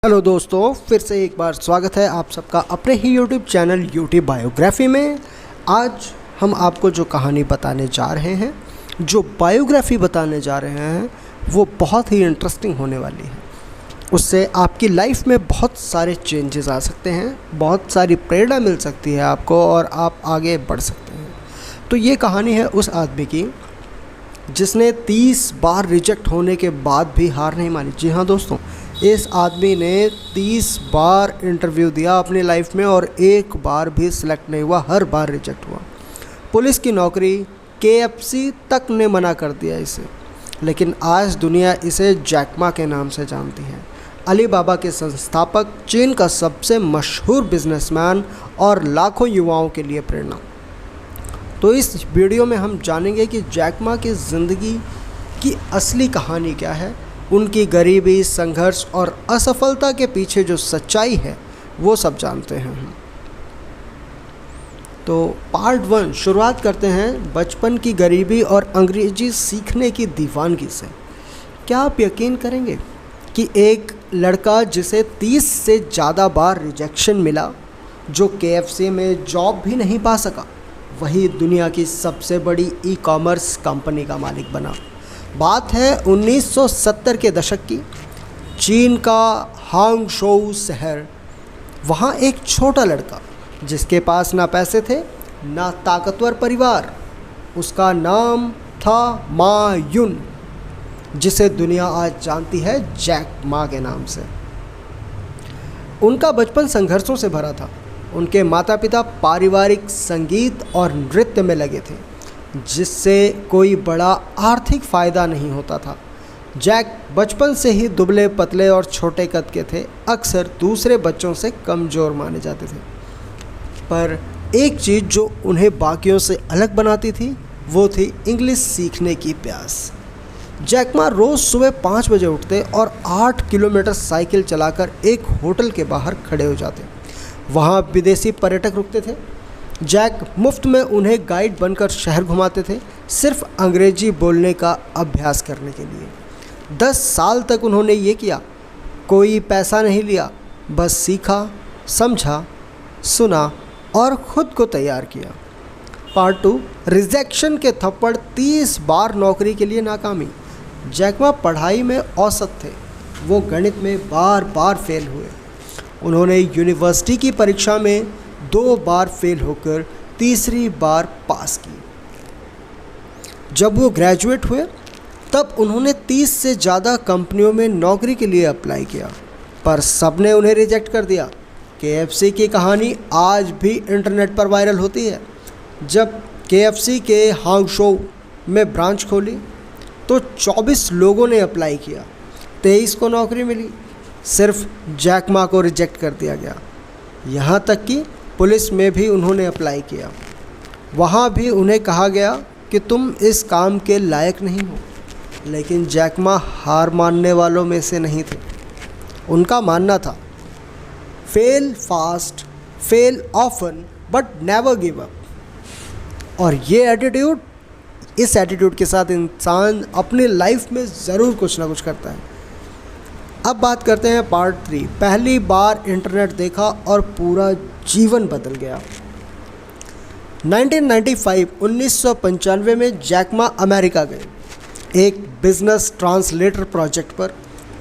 Hello दोस्तों, फिर से एक बार स्वागत है आप सबका अपने ही यूट्यूब चैनल यूट्यूब बायोग्राफी में। आज हम आपको जो कहानी बताने जा रहे हैं, जो बायोग्राफी बताने जा रहे हैं, वो बहुत ही इंटरेस्टिंग होने वाली है। उससे आपकी लाइफ में बहुत सारे चेंजेस आ सकते हैं, बहुत सारी प्रेरणा मिल सकती है आपको और आप आगे बढ़ सकते हैं। तो ये कहानी है उस आदमी की जिसने 30 बार रिजेक्ट होने के बाद भी हार नहीं मानी। जी हाँ दोस्तों, इस आदमी ने 30 बार इंटरव्यू दिया अपनी लाइफ में और एक बार भी सिलेक्ट नहीं हुआ, हर बार रिजेक्ट हुआ। पुलिस की नौकरी, KFC तक ने मना कर दिया इसे, लेकिन आज दुनिया इसे जैक मा के नाम से जानती है। अलीबाबा के संस्थापक, चीन का सबसे मशहूर बिजनेसमैन और लाखों युवाओं के लिए प्रेरणा। तो इस वीडियो में हम जानेंगे कि जैक मा की ज़िंदगी की असली कहानी क्या है, उनकी गरीबी, संघर्ष और असफलता के पीछे जो सच्चाई है वो सब जानते हैं हम। तो पार्ट 1 शुरुआत करते हैं बचपन की गरीबी और अंग्रेजी सीखने की दीवानगी से। क्या आप यकीन करेंगे कि एक लड़का जिसे 30 से ज़्यादा बार रिजेक्शन मिला, जो KFC में जॉब भी नहीं पा सका, वही दुनिया की सबसे बड़ी ई-कॉमर्स कंपनी का मालिक बना। बात है 1970 के दशक की। चीन का हांगझोउ शहर। वहाँ एक छोटा लड़का जिसके पास ना पैसे थे ना ताकतवर परिवार। उसका नाम था मा युन, जिसे दुनिया आज जानती है जैक मा के नाम से। उनका बचपन संघर्षों से भरा था। उनके माता पिता पारिवारिक संगीत और नृत्य में लगे थे, जिससे कोई बड़ा आर्थिक फ़ायदा नहीं होता था। जैक बचपन से ही दुबले पतले और छोटे कद के थे, अक्सर दूसरे बच्चों से कमज़ोर माने जाते थे। पर एक चीज़ जो उन्हें बाकियों से अलग बनाती थी वो थी इंग्लिश सीखने की प्यास। जैक मा रोज़ सुबह 5 बजे उठते और 8 किलोमीटर साइकिल चलाकर एक होटल के बाहर खड़े हो जाते। वहाँ विदेशी पर्यटक रुकते थे। जैक मुफ्त में उन्हें गाइड बनकर शहर घुमाते थे, सिर्फ अंग्रेजी बोलने का अभ्यास करने के लिए। 10 साल तक उन्होंने ये किया। कोई पैसा नहीं लिया, बस सीखा, समझा, सुना और ख़ुद को तैयार किया। पार्ट 2 रिजेक्शन के थप्पड़, 30 बार नौकरी के लिए नाकामी। जैक मा पढ़ाई में औसत थे। वो गणित में बार बार फेल हुए। उन्होंने यूनिवर्सिटी की परीक्षा में 2 बार फेल होकर तीसरी बार पास की। जब वो ग्रेजुएट हुए तब उन्होंने 30 से ज़्यादा कंपनियों में नौकरी के लिए अप्लाई किया, पर सबने उन्हें रिजेक्ट कर दिया। KFC की कहानी आज भी इंटरनेट पर वायरल होती है। जब KFC के हांगझोउ में ब्रांच खोली तो 24 लोगों ने अप्लाई किया, 23 को नौकरी मिली। सिर्फ जैक मा को रिजेक्ट कर दिया गया। यहाँ तक कि पुलिस में भी उन्होंने अप्लाई किया। वहाँ भी उन्हें कहा गया कि तुम इस काम के लायक नहीं हो। लेकिन जैक मा हार मानने वालों में से नहीं थे। उनका मानना था, fail fast, fail often, but never give up. और इस एटीट्यूड के साथ इंसान अपनी लाइफ में ज़रूर कुछ ना कुछ करता है। अब बात करते हैं पार्ट 3। पहली बार इंटरनेट देखा और पूरा जीवन बदल गया। 1995 में जैक मा अमेरिका गए, एक बिजनेस ट्रांसलेटर प्रोजेक्ट पर।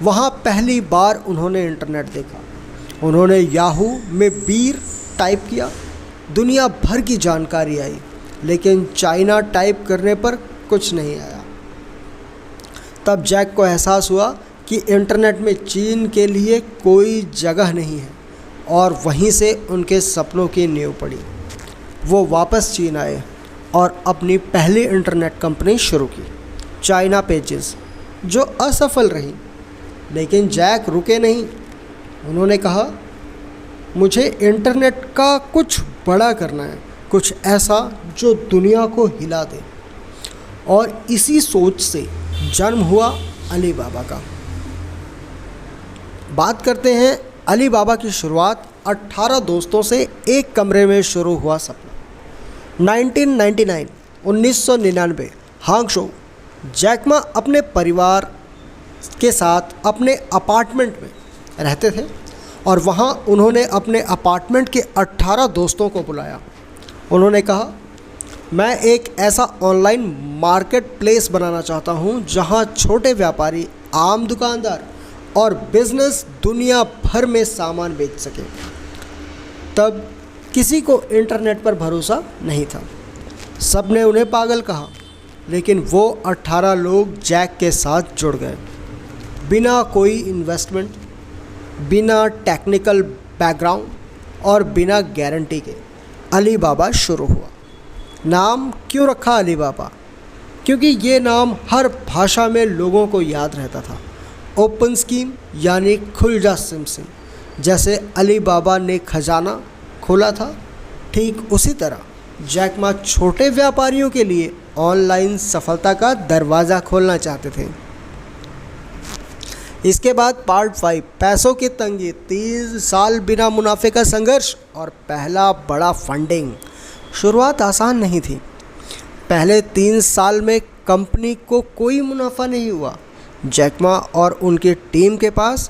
वहाँ पहली बार उन्होंने इंटरनेट देखा। उन्होंने याहू में बीर टाइप किया, दुनिया भर की जानकारी आई, लेकिन चाइना टाइप करने पर कुछ नहीं आया। तब जैक को एहसास हुआ कि इंटरनेट में चीन के लिए कोई जगह नहीं है, और वहीं से उनके सपनों की नींव पड़ी। वो वापस चीन आए और अपनी पहली इंटरनेट कंपनी शुरू की, चाइना पेजेस, जो असफल रही। लेकिन जैक रुके नहीं। उन्होंने कहा, मुझे इंटरनेट का कुछ बड़ा करना है, कुछ ऐसा जो दुनिया को हिला दे। और इसी सोच से जन्म हुआ अलीबाबा का। बात करते हैं अलीबाबा की शुरुआत। 18 दोस्तों से एक कमरे में शुरू हुआ सपना। 1999 हांगझोउ। जैक मा अपने परिवार के साथ अपने अपार्टमेंट में रहते थे और वहाँ उन्होंने अपने अपार्टमेंट के 18 दोस्तों को बुलाया। उन्होंने कहा, मैं एक ऐसा ऑनलाइन मार्केट प्लेस बनाना चाहता हूँ जहाँ छोटे व्यापारी, आम दुकानदार और बिजनेस दुनिया भर में सामान बेच सकें। तब किसी को इंटरनेट पर भरोसा नहीं था, सब ने उन्हें पागल कहा, लेकिन वो 18 लोग जैक के साथ जुड़ गए। बिना कोई इन्वेस्टमेंट, बिना टेक्निकल बैकग्राउंड और बिना गारंटी के अली बाबा शुरू हुआ। नाम क्यों रखा अली बाबा? क्योंकि ये नाम हर भाषा में लोगों को याद रहता था। ओपन स्कीम यानी खुल जा सिम सिम, जैसे अली बाबा ने खजाना खोला था, ठीक उसी तरह जैक मा छोटे व्यापारियों के लिए ऑनलाइन सफलता का दरवाज़ा खोलना चाहते थे। इसके बाद पार्ट 5, पैसों की तंगी, 3 साल बिना मुनाफे का संघर्ष और पहला बड़ा फंडिंग। शुरुआत आसान नहीं थी। पहले 3 साल में कंपनी को कोई मुनाफा नहीं हुआ। जैक मा और उनकी टीम के पास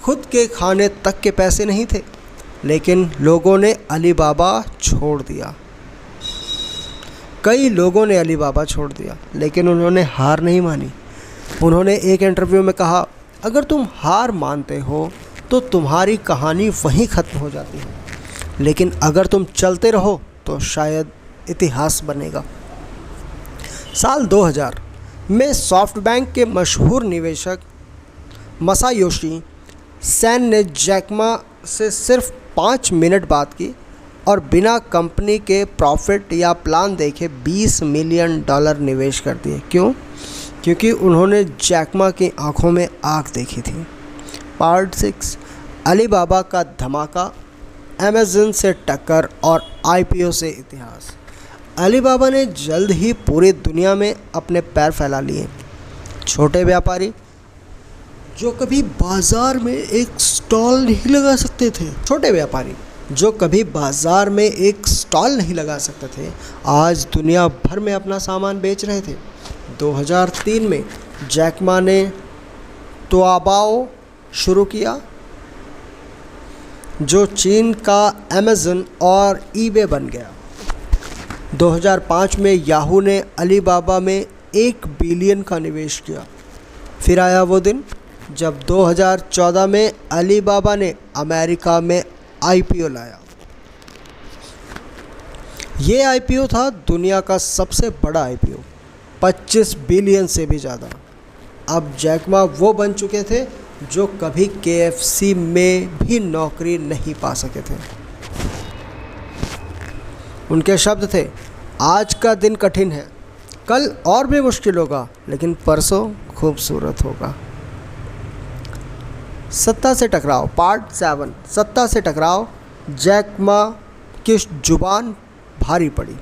खुद के खाने तक के पैसे नहीं थे, लेकिन लोगों ने अली बाबा छोड़ दिया। कई लोगों ने अली बाबा छोड़ दिया, लेकिन उन्होंने हार नहीं मानी। उन्होंने एक इंटरव्यू में कहा, अगर तुम हार मानते हो तो तुम्हारी कहानी वहीं ख़त्म हो जाती है, लेकिन अगर तुम चलते रहो तो शायद इतिहास बनेगा। साल 2000 में सॉफ्टबैंक के मशहूर निवेशक मसायोशी सैन ने जैक मा से सिर्फ 5 मिनट बात की और बिना कंपनी के प्रॉफिट या प्लान देखे $20 मिलियन निवेश कर दिए। क्यों? क्योंकि उन्होंने जैक मा की आंखों में आग देखी थी। पार्ट 6, अली बाबा का धमाका, अमेज़न से टक्कर और आईपीओ से इतिहास। अली बाबा ने जल्द ही पूरी दुनिया में अपने पैर फैला लिए। छोटे व्यापारी जो कभी बाज़ार में एक स्टॉल नहीं लगा सकते थे, आज दुनिया भर में अपना सामान बेच रहे थे। 2003 में जैक मा ने ताओबाओ शुरू किया, जो चीन का अमेज़न और ईबे बन गया। 2005 में याहू ने अली बाबा में $1 बिलियन का निवेश किया। फिर आया वो दिन जब 2014 में अली बाबा ने अमेरिका में आईपीओ लाया। ये आईपीओ था दुनिया का सबसे बड़ा आईपीओ, 25 बिलियन से भी ज़्यादा। अब जैक मा वो बन चुके थे जो कभी KFC में भी नौकरी नहीं पा सके थे। उनके शब्द थे, आज का दिन कठिन है, कल और भी मुश्किल होगा, लेकिन परसों खूबसूरत होगा। सत्ता से टकराव, पार्ट 7, सत्ता से टकराव। जैक मा की जुबान भारी पड़ी।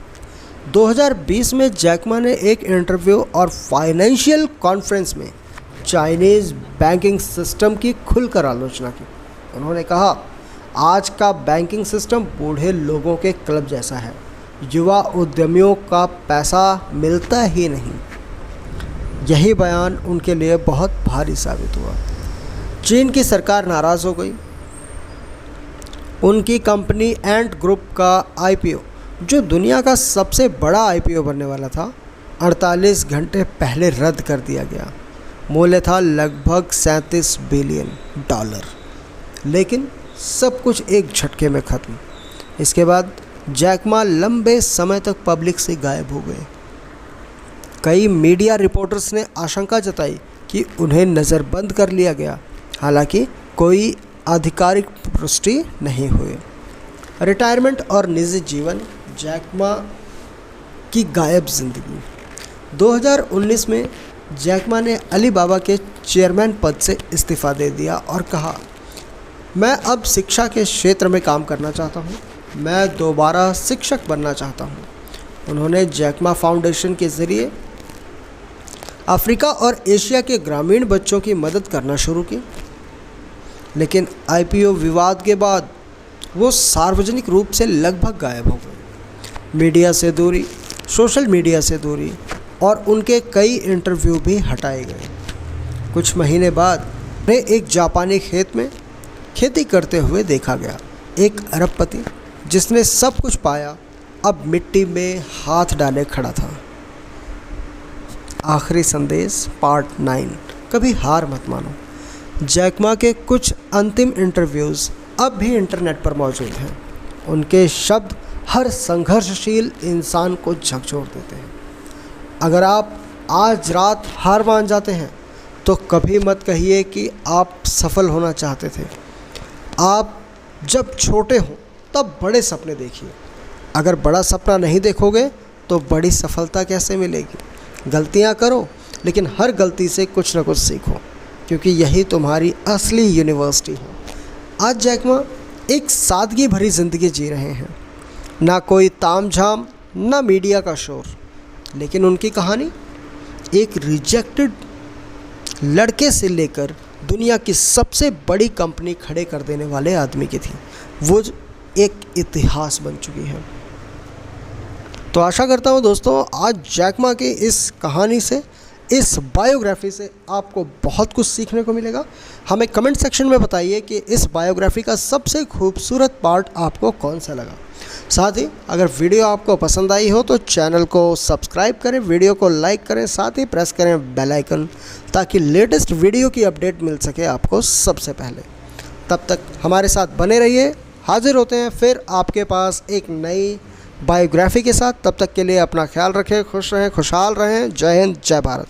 2020 में जैक मा ने एक इंटरव्यू और फाइनेंशियल कॉन्फ्रेंस में चाइनीज़ बैंकिंग सिस्टम की खुलकर आलोचना की। उन्होंने कहा, आज का बैंकिंग सिस्टम बूढ़े लोगों के क्लब जैसा है, युवा उद्यमियों का पैसा मिलता ही नहीं। यही बयान उनके लिए बहुत भारी साबित हुआ। चीन की सरकार नाराज़ हो गई। उनकी कंपनी एंट ग्रुप का आईपीओ, जो दुनिया का सबसे बड़ा आईपीओ बनने वाला था, 48 घंटे पहले रद्द कर दिया गया। मूल्य था लगभग $37 बिलियन। लेकिन सब कुछ एक झटके में ख़त्म। इसके बाद जैक मा लंबे समय तक पब्लिक से गायब हो गए। कई मीडिया रिपोर्टर्स ने आशंका जताई कि उन्हें नज़रबंद कर लिया गया, हालांकि कोई आधिकारिक पुष्टि नहीं हुई। रिटायरमेंट और निजी जीवन, जैक मा की गायब जिंदगी। 2019 में जैक मा ने अली बाबा के चेयरमैन पद से इस्तीफ़ा दे दिया और कहा, मैं अब शिक्षा के क्षेत्र में काम करना चाहता हूँ, मैं दोबारा शिक्षक बनना चाहता हूँ। उन्होंने जैक मा फाउंडेशन के ज़रिए अफ्रीका और एशिया के ग्रामीण बच्चों की मदद करना शुरू की। लेकिन आईपीओ विवाद के बाद वो सार्वजनिक रूप से लगभग गायब हो गए। मीडिया से दूरी, सोशल मीडिया से दूरी और उनके कई इंटरव्यू भी हटाए गए। कुछ महीने बाद वे एक जापानी खेत में खेती करते हुए देखा गया। एक अरबपति जिसने सब कुछ पाया अब मिट्टी में हाथ डाले खड़ा था। आखिरी संदेश पार्ट 9, कभी हार मत मानो। जैक मा के कुछ अंतिम इंटरव्यूज़ अब भी इंटरनेट पर मौजूद हैं। उनके शब्द हर संघर्षशील इंसान को झकझोर देते हैं। अगर आप आज रात हार मान जाते हैं तो कभी मत कहिए कि आप सफल होना चाहते थे। आप जब छोटे हों तब बड़े सपने देखिए। अगर बड़ा सपना नहीं देखोगे तो बड़ी सफलता कैसे मिलेगी। गलतियां करो, लेकिन हर गलती से कुछ ना कुछ सीखो, क्योंकि यही तुम्हारी असली यूनिवर्सिटी है। आज जैक मा एक सादगी भरी ज़िंदगी जी रहे हैं। ना कोई तामझाम, ना मीडिया का शोर, लेकिन उनकी कहानी एक रिजेक्टेड लड़के से लेकर दुनिया की सबसे बड़ी कंपनी खड़े कर देने वाले आदमी की थी। वो एक इतिहास बन चुकी है। तो आशा करता हूँ दोस्तों, आज जैक मा की इस कहानी से, इस बायोग्राफी से आपको बहुत कुछ सीखने को मिलेगा। हमें कमेंट सेक्शन में बताइए कि इस बायोग्राफी का सबसे खूबसूरत पार्ट आपको कौन सा लगा। साथ ही अगर वीडियो आपको पसंद आई हो तो चैनल को सब्सक्राइब करें, वीडियो को लाइक करें, साथ ही प्रेस करें बेल आइकन, ताकि लेटेस्ट वीडियो की अपडेट मिल सके आपको सबसे पहले। तब तक हमारे साथ बने रहिए। हाजिर होते हैं फिर आपके पास एक नई बायोग्राफी के साथ। तब तक के लिए अपना ख्याल रखें, खुश रहें, खुशहाल रहें। जय हिंद, जय भारत।